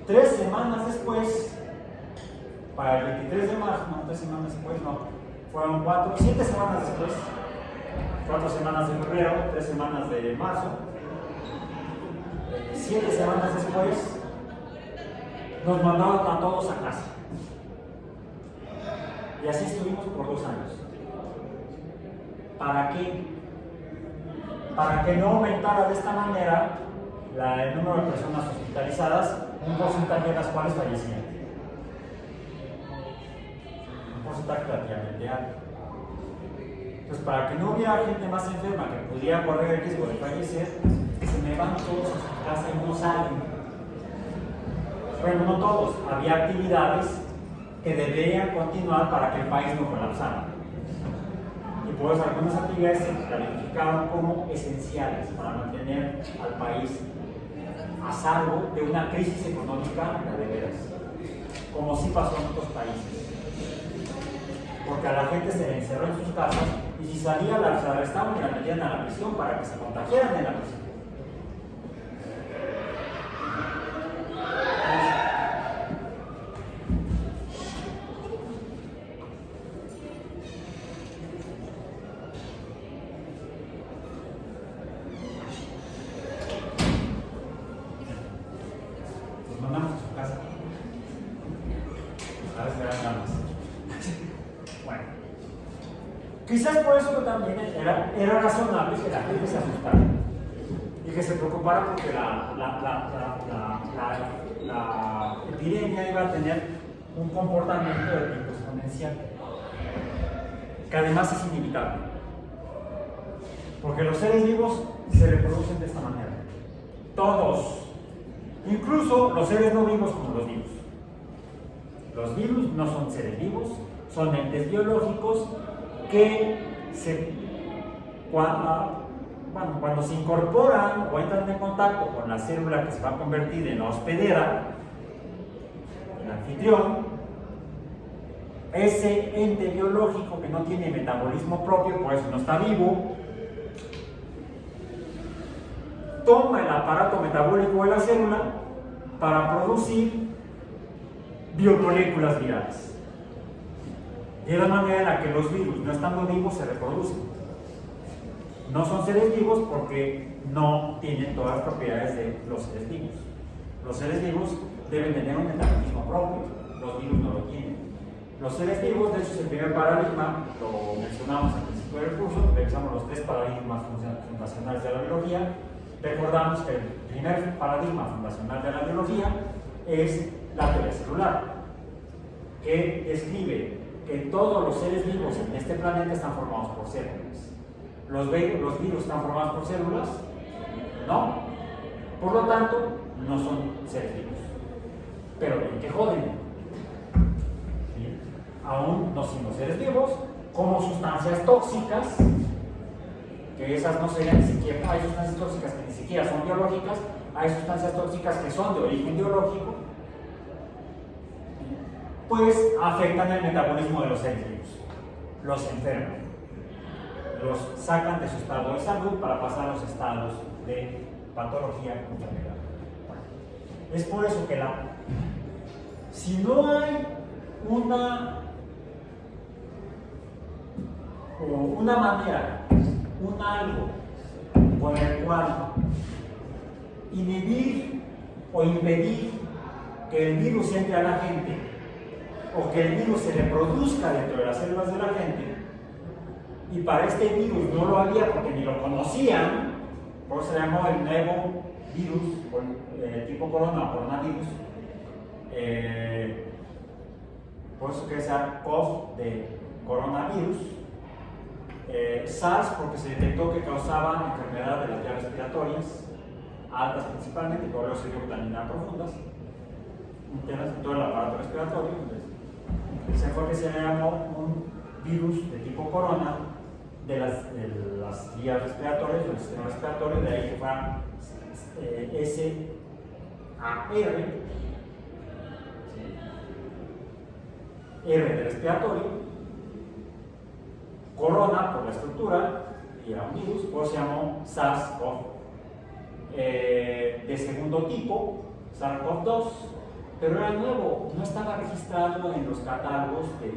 3 semanas después, para el 23 de marzo, no, 3 semanas después, no, fueron 7 semanas después, 4 semanas de febrero, 3 semanas de marzo, 7 semanas después, nos mandaron a todos a casa. Y así estuvimos por 2 años. ¿Para qué? Para que no aumentara de esta manera el número de personas hospitalizadas, un porcentaje de las cuales fallecían. Un porcentaje relativamente alto. Entonces, para que no hubiera gente más enferma que pudiera correr el riesgo de fallecer, se me van todos a su casa y no salen. Bueno, no todos, había actividades que deberían continuar para que el país no colapsara. Y por eso algunas actividades se calificaron como esenciales para mantener al país a salvo de una crisis económica de veras, como sí pasó en otros países. Porque a la gente se le encerró en sus casas y si salía las arrestaban y la metían a la prisión para que se contagiaran en la prisión. Quizás por eso también era razonable que la gente se asustara y que se preocupara porque la epidemia iba a tener un comportamiento de tipo exponencial, que además es inevitable, porque los seres vivos se reproducen de esta manera, todos, incluso los seres no vivos como los virus. Los virus no son seres vivos, son entes biológicos que cuando se incorporan o entran en contacto con la célula que se va a convertir en hospedera, el anfitrión, ese ente biológico que no tiene metabolismo propio, por eso no está vivo, toma el aparato metabólico de la célula para producir biomoléculas virales. De la manera en la que los virus, no estando vivos, se reproducen. No son seres vivos porque no tienen todas las propiedades de los seres vivos. Los seres vivos deben tener un metabolismo propio, los virus no lo tienen. Los seres vivos, de hecho, es el primer paradigma, lo mencionamos al principio del curso, revisamos los 3 paradigmas fundacionales de la biología. Recordamos que el primer paradigma fundacional de la biología es la teoría celular, que describe que todos los seres vivos en este planeta están formados por células. ¿Los virus están formados por células? No. Por lo tanto, no son seres vivos. Pero ¿en qué joden? ¿Sí? Aún no siendo seres vivos, como sustancias tóxicas, que esas no serían ni siquiera, hay sustancias tóxicas que ni siquiera son biológicas, hay sustancias tóxicas que son de origen biológico, pues afectan el metabolismo de los seres vivos, los enferman, los sacan de su estado de salud para pasar a los estados de patología y enfermedad. Es por eso que si no hay una manera, un algo con el cual inhibir o impedir que el virus entre a la gente, o que el virus se reproduzca dentro de las células de la gente, y para este virus no lo había porque ni lo conocían, por eso se llamó el nuevo virus, tipo corona o coronavirus, por eso que es SARS-CoV de coronavirus, SARS porque se detectó que causaban enfermedad de las vías respiratorias, altas principalmente, pero luego se dio también a profundas, internas en todo el aparato respiratorio. Ese fue que se llamó un virus de tipo corona de las vías respiratorias, del sistema respiratorio, de ahí que fuera SAR, R de respiratorio, corona por la estructura, y era un virus, por eso se llamó SARS-CoV. De segundo tipo, SARS-CoV-2, pero era nuevo, no estaba registrado en los catálogos de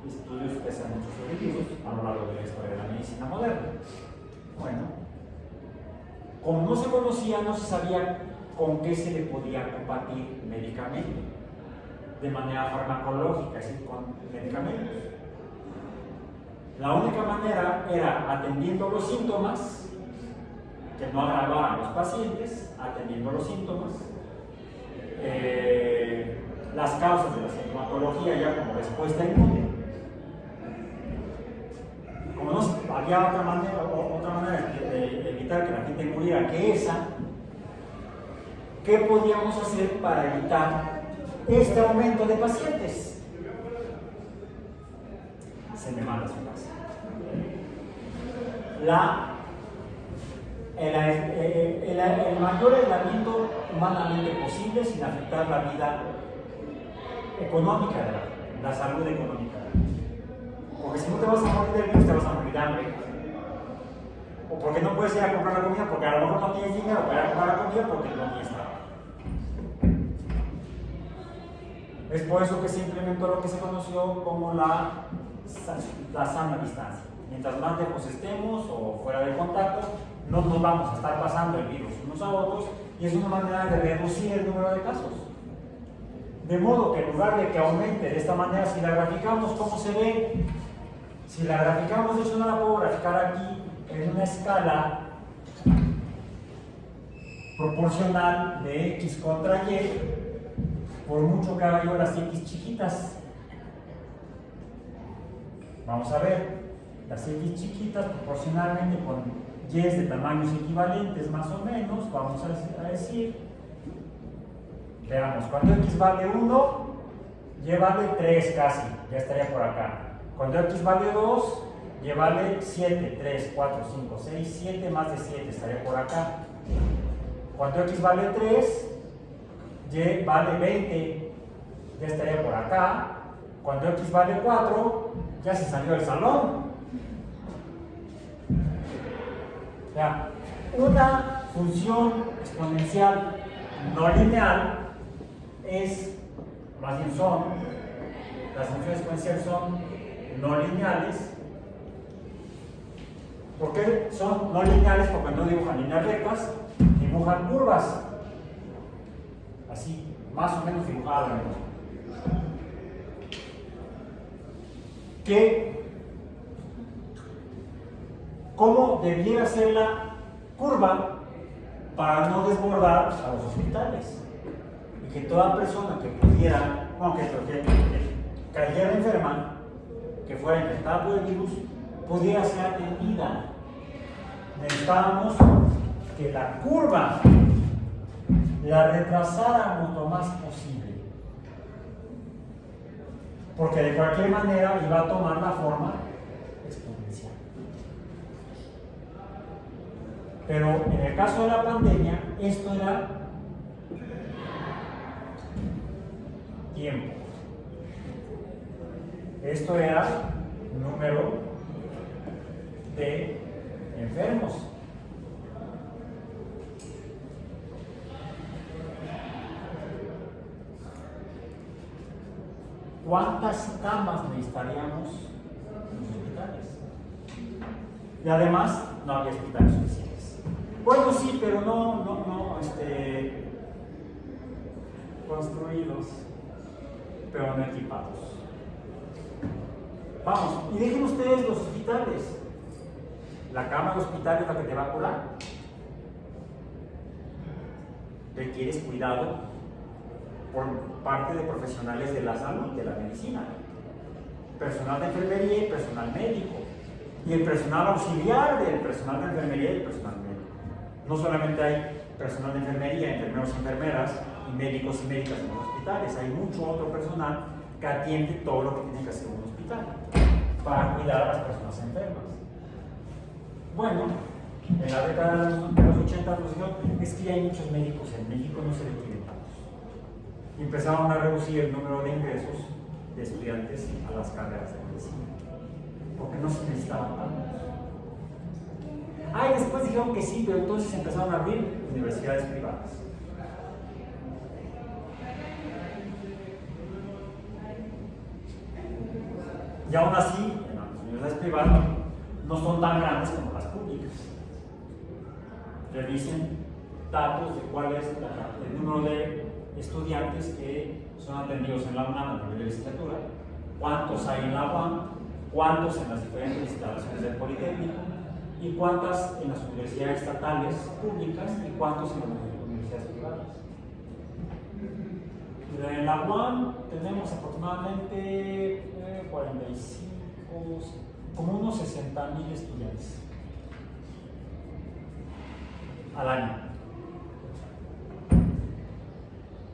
estudios que se han hecho sobre virus a lo largo de la historia de la medicina moderna. Bueno, como no se conocía, no se sabía con qué se le podía combatir médicamente, de manera farmacológica, es decir, con medicamentos. La única manera era atendiendo los síntomas, que no agravaran a los pacientes, atendiendo los síntomas, las causas de la sintomatología ya como respuesta inmune. Como no había otra manera de evitar que la gente muriera que esa, ¿qué podíamos hacer para evitar este aumento de pacientes? Se me manda a su casa. El mayor aislamiento humanamente posible sin afectar la vida económica de la salud económica. Porque si no te vas a morir del virus, te vas a morir de hambre. O porque no puedes ir a comprar la comida porque a lo mejor no tienes dinero para ir a comprar la comida porque no tienes trabajo. Es por eso que se implementó lo que se conoció como la sana distancia. Mientras más lejos estemos o fuera de contacto, no nos vamos a estar pasando el virus unos a otros y es una manera de reducir el número de casos. De modo que en lugar de que aumente de esta manera, si la graficamos, ¿cómo se ve? Si la graficamos, de hecho no la puedo graficar aquí en una escala proporcional de X contra Y, por mucho que haga yo las X chiquitas. Vamos a ver, las X chiquitas proporcionalmente con Y de tamaños equivalentes más o menos, vamos a decir, veamos, cuando X vale 1, Y vale 3 casi, ya estaría por acá. Cuando X vale 2, Y vale 7, 3, 4, 5, 6, 7 más de 7, estaría por acá. Cuando X vale 3, Y vale 20, ya estaría por acá. Cuando X vale 4, ya se salió del salón. O sea, una función exponencial no lineal más bien las funciones exponenciales son no lineales. ¿Por qué son no lineales? Porque no dibujan líneas rectas, dibujan curvas. Así, más o menos dibujadas. ¿Cómo debiera ser la curva para no desbordar a los hospitales? Y que toda persona que pudiera, que cayera enferma, que fuera infectada por el virus, pudiera ser atendida. Necesitábamos que la curva la retrasáramos lo más posible, porque de cualquier manera iba a tomar la forma exponencial. Pero en el caso de la pandemia, esto era tiempo. Esto era número de enfermos. ¿Cuántas camas necesitaríamos en los hospitales? Y además, no había hospitales suficientes. Bueno, sí, pero no construidos, pero no equipados. Vamos, y dejen ustedes los hospitales. La cama del hospital es la que te va a curar. Requieres cuidado por parte de profesionales de la salud, de la medicina, personal de enfermería y personal médico, y el personal auxiliar del personal de enfermería y el personal médico. No solamente hay personal de enfermería, enfermeros y enfermeras, y médicos y médicas en los hospitales, hay mucho otro personal que atiende todo lo que tiene que hacer un hospital para cuidar a las personas enfermas. Bueno, en la década de los 80 nos dijeron, es que ya hay muchos médicos en México, no se requieren tantos. Y empezaron a reducir el número de ingresos de estudiantes a las carreras de medicina, porque no se necesitaban tantos. Y después dijeron que sí, pero entonces empezaron a abrir universidades privadas. Y aún así, las universidades privadas no son tan grandes como las públicas. Revisen datos de cuál es el número de estudiantes que son atendidos en la UNAM a nivel de licenciatura, cuántos hay en la UAM cuántos en las diferentes instalaciones del Politécnico y cuántas en las universidades estatales públicas y cuántos en las universidades privadas. En la UAM tenemos aproximadamente 45, como unos 60,000 estudiantes al año.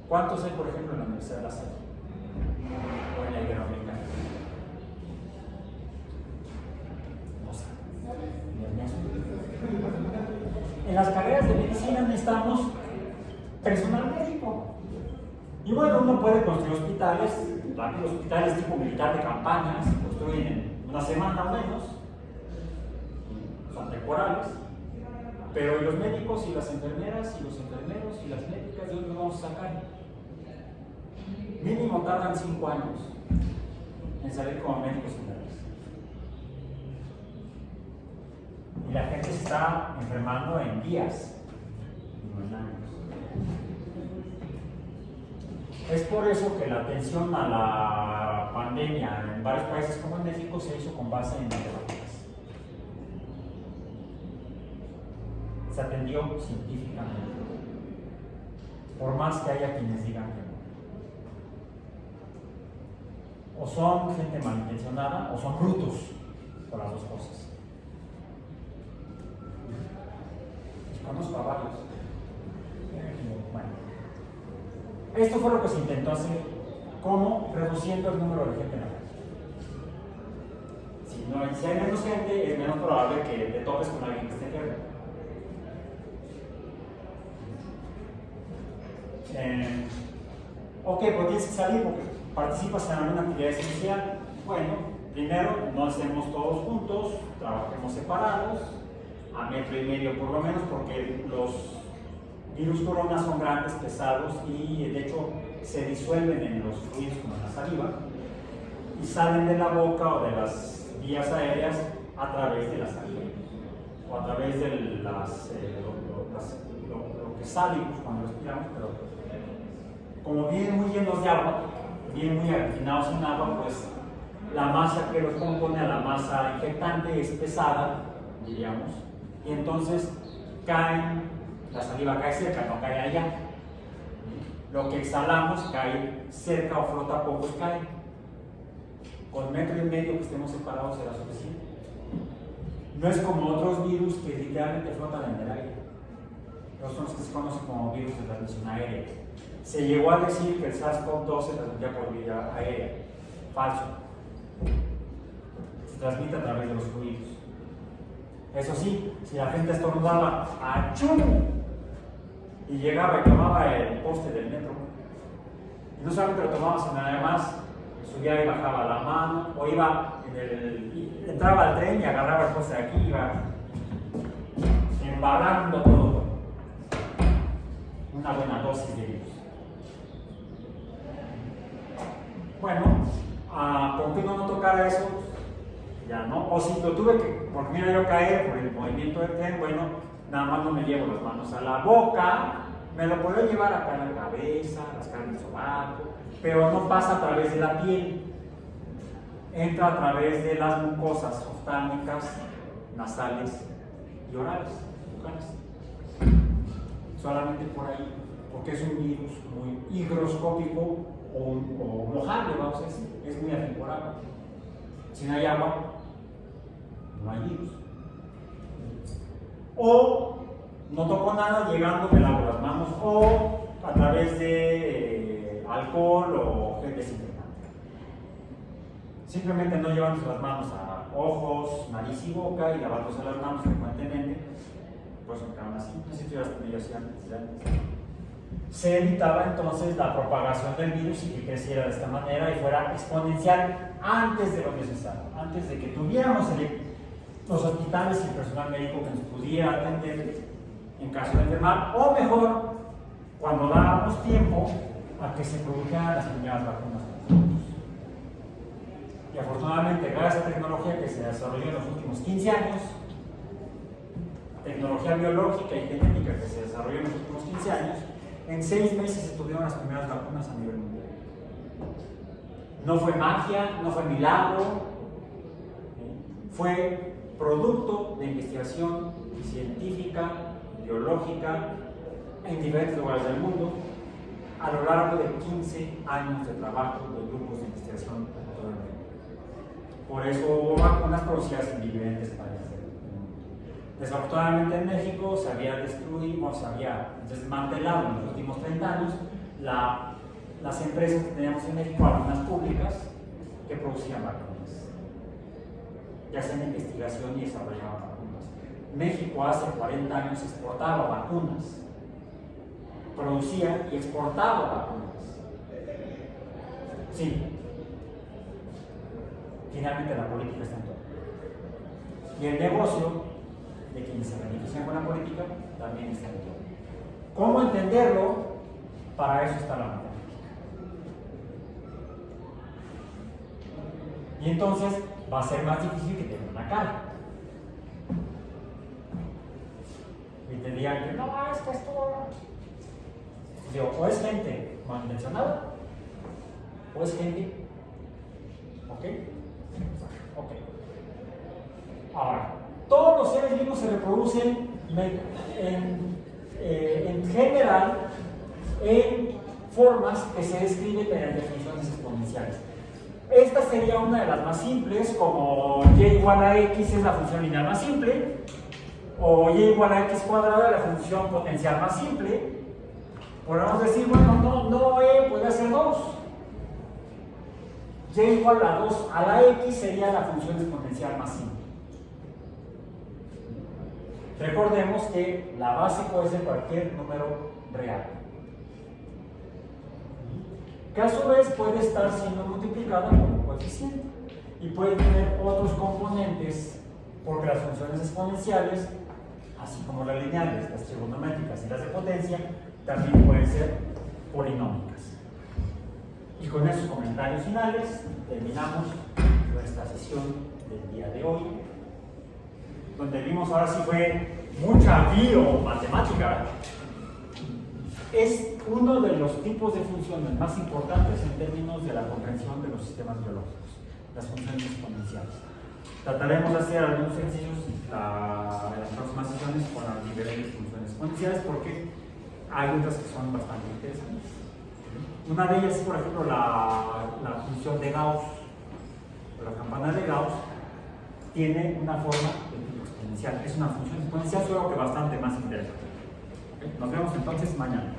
¿Cuántos hay, por ejemplo, en la Universidad de La Salle o en la Iberoamericana? No sé. En las carreras de medicina necesitamos personal médico. Y bueno, uno puede construir hospitales tipo militar de campaña, se construyen en una semana o menos, son temporales, pero los médicos y las enfermeras y los enfermeros y las médicas, ¿de dónde los vamos a sacar? Mínimo tardan 5 años en salir como médicos generales. Y la gente se está enfermando en días, no en años. Es por eso que la atención a la pandemia en varios países como en México se hizo con base en matemáticas. Se atendió científicamente, por más que haya quienes digan que no. O son gente malintencionada o son brutos, por las dos cosas. Conozco a varios. Bueno, esto fue lo que se intentó hacer. ¿Cómo? Reduciendo el número de gente en la calle. Si hay menos gente, es menos probable que te topes con alguien que esté enfermo. Ok, pues tienes que salir porque participas en alguna actividad esencial. Bueno, primero, no estemos todos juntos, trabajemos separados, a 1,5 metros por lo menos, porque los virus corona son grandes, pesados y de hecho se disuelven en los fluidos como en la saliva y salen de la boca o de las vías aéreas a través de la saliva o a través de lo que sale cuando respiramos, pero como vienen muy llenos de agua, vienen muy aglutinados en agua, pues la masa que los compone a la masa infectante es pesada, diríamos, y entonces caen, la saliva cae cerca, no cae allá. Lo que exhalamos cae cerca o flota poco y cae. Con 1,5 metros que estemos separados será suficiente. No es como otros virus que literalmente flotan en el aire. Los son los que se conocen como virus de transmisión aérea. Se llegó a decir que el SARS-CoV-2 se transmitía por vía aérea. Falso. Se transmite a través de los fluidos. Eso sí, si la gente estornudaba ¡achú! Y llegaba y tomaba el poste del metro, y no solamente lo tomaba, sino además subía y bajaba la mano, o entraba al tren y agarraba el poste de aquí y iba embarrando todo. Una buena dosis de virus. Bueno, ¿con qué no tocara eso? Ya no, o si lo tuve que, por mí yo caer por el movimiento del tren, bueno, nada más no me llevo las manos a la boca, me lo puedo llevar acá en la cabeza, rascar el sobaco, pero no pasa a través de la piel, entra a través de las mucosas oftálmicas, nasales y orales, bucales. Solamente por ahí, porque es un virus muy higroscópico o mojable, vamos a decir, es muy atemporal. Si no hay agua, no hay virus. O no toco nada, llegando me lavo las manos, o a través de alcohol o gel desinfectante. Simplemente no llevándose las manos a ojos, nariz y boca y lavándose las manos frecuentemente, pues me quedaban así. No sé si tú ya has tenido así antes. Se evitaba entonces la propagación del virus y que creciera de esta manera y fuera exponencial antes de lo necesario, antes de que tuviéramos los hospitales y el personal médico que nos pudiera atender en caso de enfermar, o mejor, cuando dábamos tiempo a que se produjeran las primeras vacunas. Y afortunadamente, gracias a la tecnología que se desarrolló en los últimos 15 años, tecnología biológica y genética que se desarrolló en los últimos 15 años, en 6 meses se tuvieron las primeras vacunas a nivel mundial. No fue magia, no fue milagro, fue producto de investigación científica, biológica, en diferentes lugares del mundo, a lo largo de 15 años de trabajo de grupos de investigación en todo el mundo. Por eso hubo vacunas producidas en diferentes países del mundo. Desafortunadamente en México se había destruido, se había desmantelado en los últimos 30 años las empresas que teníamos en México, algunas públicas, que producían vacunas, ya sea en investigación y desarrollaban vacunas. México hace 40 años exportaba vacunas, producía y exportaba vacunas. Sí. Finalmente la política está en todo. Y el negocio de quienes se benefician con la política también está en todo. ¿Cómo entenderlo? Para eso está la matemática. Y entonces va a ser más difícil que tenga una cara. Y te digan que no, es que esto. Digo, o es gente malintencionada, o es gente. ¿Ok? Ok. Ahora, todos los seres vivos se reproducen en general en formas que se describen mediante funciones exponenciales. Esta sería una de las más simples, como y igual a x es la función lineal más simple, o y igual a x cuadrada es la función potencial más simple. Podemos decir, bueno, no e puede ser 2. Y igual a 2 a la x sería la función exponencial más simple. Recordemos que la base puede ser cualquier número real, que a su vez puede estar siendo multiplicada por un coeficiente y puede tener otros componentes, porque las funciones exponenciales, así como las lineales, las trigonométricas y las de potencia, también pueden ser polinómicas. Y con esos comentarios finales terminamos nuestra sesión del día de hoy, donde vimos ahora sí fue mucha biomatemática. Es uno de los tipos de funciones más importantes en términos de la comprensión de los sistemas biológicos, las funciones exponenciales. Trataremos de hacer algunos ejercicios en las próximas sesiones con las diferentes funciones exponenciales, porque hay otras que son bastante interesantes. Una de ellas es, por ejemplo, la función de Gauss, o la campana de Gauss, tiene una forma de tipo exponencial. Es una función exponencial, solo que bastante más interesante. ¿Okay? Nos vemos entonces mañana.